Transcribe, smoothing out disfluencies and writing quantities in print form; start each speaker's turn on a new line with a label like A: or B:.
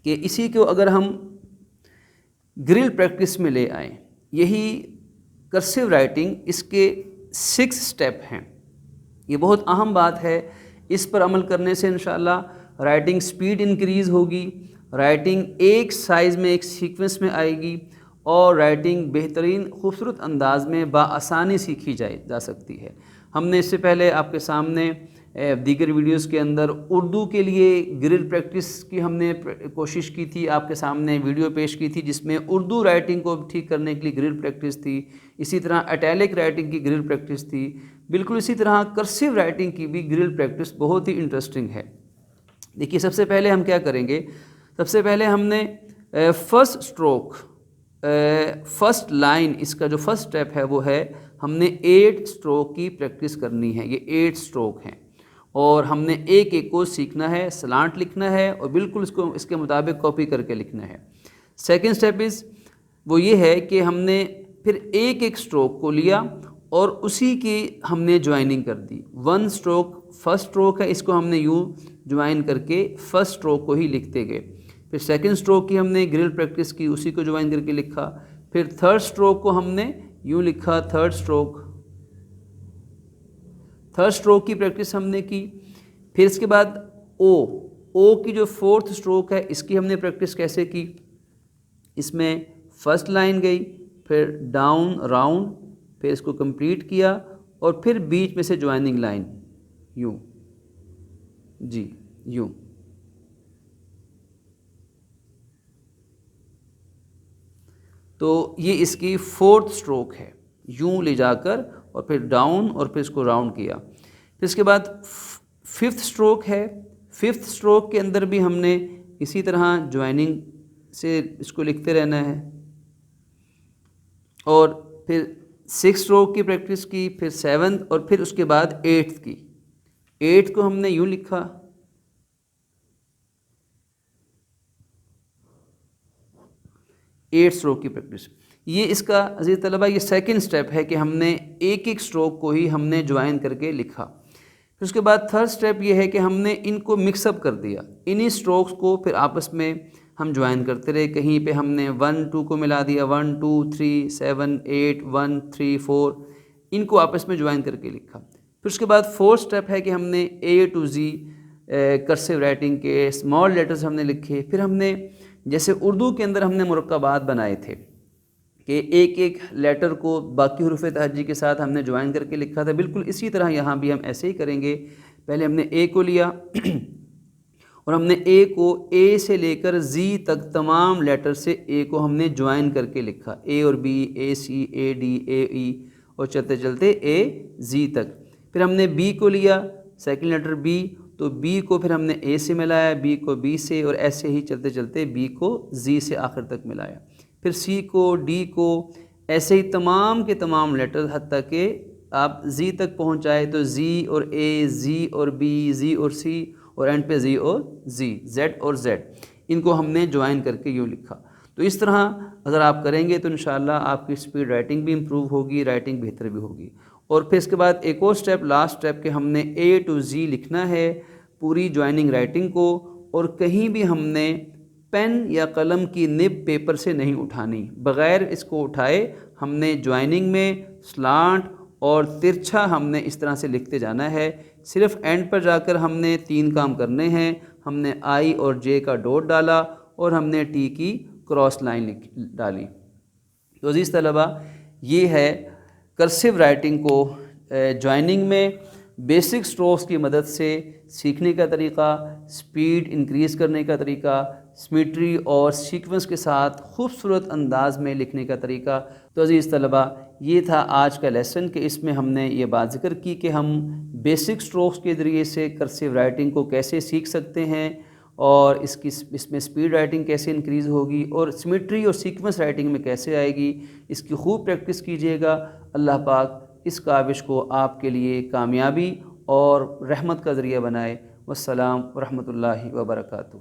A: کہ اسی کو اگر ہم گرل پریکٹس میں لے آئیں، یہی کرسیو رائٹنگ، اس کے 6 سٹیپ ہیں. یہ بہت اہم بات ہے، اس پر عمل کرنے سے انشاءاللہ رائٹنگ سپیڈ انکریز ہوگی، رائٹنگ ایک سائز میں ایک سیکوینس میں آئے گی، اور رائٹنگ بہترین خوبصورت انداز میں بآسانی سیکھی جا سکتی ہے. ہم نے اس سے پہلے آپ کے سامنے دیگر ویڈیوز کے اندر اردو کے لیے گرل پریکٹس کی ہم نے کوشش کی تھی، آپ کے سامنے ویڈیو پیش کی تھی جس میں اردو رائٹنگ کو ٹھیک کرنے کے لیے گرل پریکٹس تھی. اسی طرح اٹیلک رائٹنگ کی گرل پریکٹس تھی. بالکل اسی طرح کرسیو رائٹنگ کی بھی گرل پریکٹس بہت ہی انٹرسٹنگ ہے. دیکھیے سب سے پہلے ہم کیا کریں گے، سب سے پہلے ہم نے فرسٹ اسٹروک، فرسٹ لائن، اس کا جو فرسٹ اسٹیپ ہے وہ ہے ہم نے 8 اسٹروک کی پریکٹس کرنی ہے. یہ 8 اسٹروک ہیں اور ہم نے ایک ایک کو سیکھنا ہے، سلانٹ لکھنا ہے اور بالکل اس کے مطابق کاپی کر کے لکھنا ہے. سیکنڈ اسٹیپ وہ یہ ہے کہ ہم نے پھر ایک ایک اسٹروک کو لیا اور اسی کی ہم نے جوائننگ کر دی. 1 اسٹروک فرسٹ اسٹروک ہے، اس کو ہم نے یوں جوائن کر کے فرسٹ اسٹروک کو ہی لکھتے گئے. پھر سیکنڈ اسٹروک کی ہم نے گرل پریکٹس کی، اسی کو جوائن کر کے لکھا. پھر تھرڈ اسٹروک کو ہم نے یوں لکھا، تھرڈ اسٹروک کی پریکٹس ہم نے کی. پھر اس کے بعد او کی جو فورتھ اسٹروک ہے اس کی ہم نے پریکٹس کیسے کی، اس میں فرسٹ لائن گئی، پھر ڈاؤن راؤنڈ، پھر اس کو کمپلیٹ کیا اور پھر بیچ میں سے جوائننگ لائن یوں، جی یوں. تو یہ اس کی فورتھ اسٹروک ہے، یوں لے جا کر اور پھر ڈاؤن اور پھر اس کو راؤنڈ کیا. پھر اس کے بعد ففتھ اسٹروک ہے. ففتھ اسٹروک کے اندر بھی ہم نے اسی طرح جوائننگ سے اس کو لکھتے رہنا ہے. اور پھر 6 اسٹروک کی پریکٹس کی، پھر 7 اور پھر اس کے بعد 8 کی. 8 کو ہم نے یوں لکھا، 8 اسٹروک کی پریکٹس. یہ اس کا عزیز طلبہ یہ سیکنڈ اسٹیپ ہے کہ ہم نے ایک ایک اسٹروک کو ہی ہم نے جوائن کر کے لکھا. پھر اس کے بعد تھرڈ اسٹیپ یہ ہے کہ ہم نے ان کو مکس اپ کر دیا. انہی اسٹروکس کو پھر آپس میں ہم جوائن کرتے رہے. کہیں پہ ہم نے 1 2 کو ملا دیا، 1 2 3 7 8 1 3 4، ان کو آپس میں جوائن کر کے لکھا. پھر اس کے بعد فورتھ اسٹیپ ہے کہ ہم نے اے ٹو زی کرسیو رائٹنگ کے اسمال لیٹرز ہم نے لکھے. پھر ہم نے جیسے اردو کے اندر ہم نے مرکبات بنائے تھے کہ ایک ایک لیٹر کو باقی حروف تہجی کے ساتھ ہم نے جوائن کر کے لکھا تھا، بالکل اسی طرح یہاں بھی ہم ایسے ہی کریں گے. پہلے ہم نے اے کو لیا اور ہم نے اے کو اے سے لے کر زی تک تمام لیٹر سے اے کو ہم نے جوائن کر کے لکھا، اے اور be, a C, a D, اے ای اور چلتے چلتے اے زی تک. پھر ہم نے بی کو لیا، سیکنڈ لیٹر بی، تو بی کو پھر ہم نے اے سے ملایا، بی کو بی سے، اور ایسے ہی چلتے چلتے بی کو زی سے آخر تک ملایا. پھر سی کو، ڈی کو، ایسے ہی تمام کے تمام لیٹر حتیٰ کہ آپ زی تک پہنچائے تو زی اور اے، زی اور بی، زی اور سی، اور اینڈ پہ زی اور زی، زیڈ اور زیڈ، ان کو ہم نے جوائن کر کے یوں لکھا. تو اس طرح اگر آپ کریں گے تو انشاءاللہ آپ کی سپیڈ رائٹنگ بھی امپروو ہوگی، رائٹنگ بہتر بھی ہوگی. اور پھر اس کے بعد ایک اور سٹیپ، لاسٹ سٹیپ، کہ ہم نے اے ٹو زی لکھنا ہے پوری جوائننگ رائٹنگ کو، اور کہیں بھی ہم نے پین یا قلم کی نب پیپر سے نہیں اٹھانی. بغیر اس کو اٹھائے ہم نے جوائننگ میں سلانٹ اور ترچھا ہم نے اس طرح سے لکھتے جانا ہے. صرف اینڈ پر جا کر ہم نے 3 کام کرنے ہیں. ہم نے آئی اور جے کا ڈاٹ ڈالا اور ہم نے ٹی کی کراس لائن ڈالی. تو عزیز طلبہ یہ ہے کرسیو رائٹنگ کو جوائننگ میں بیسک اسٹروکس کی مدد سے سیکھنے کا طریقہ، سپیڈ انکریز کرنے کا طریقہ، سمیٹری اور سیکوینس کے ساتھ خوبصورت انداز میں لکھنے کا طریقہ. تو عزیز طلبہ یہ تھا آج کا لیسن کہ اس میں ہم نے یہ بات ذکر کی کہ ہم بیسک اسٹروکس کے ذریعے سے کرسیو رائٹنگ کو کیسے سیکھ سکتے ہیں اور اس میں سپیڈ رائٹنگ کیسے انکریز ہوگی اور سمیٹری اور سیکوینس رائٹنگ میں کیسے آئے گی. اس کی خوب پریکٹس کیجیے گا. اللہ پاک اس کاوش کو آپ کے لیے کامیابی اور رحمت کا ذریعہ بنائے. والسلام ورحمۃ اللہ وبرکاتہ.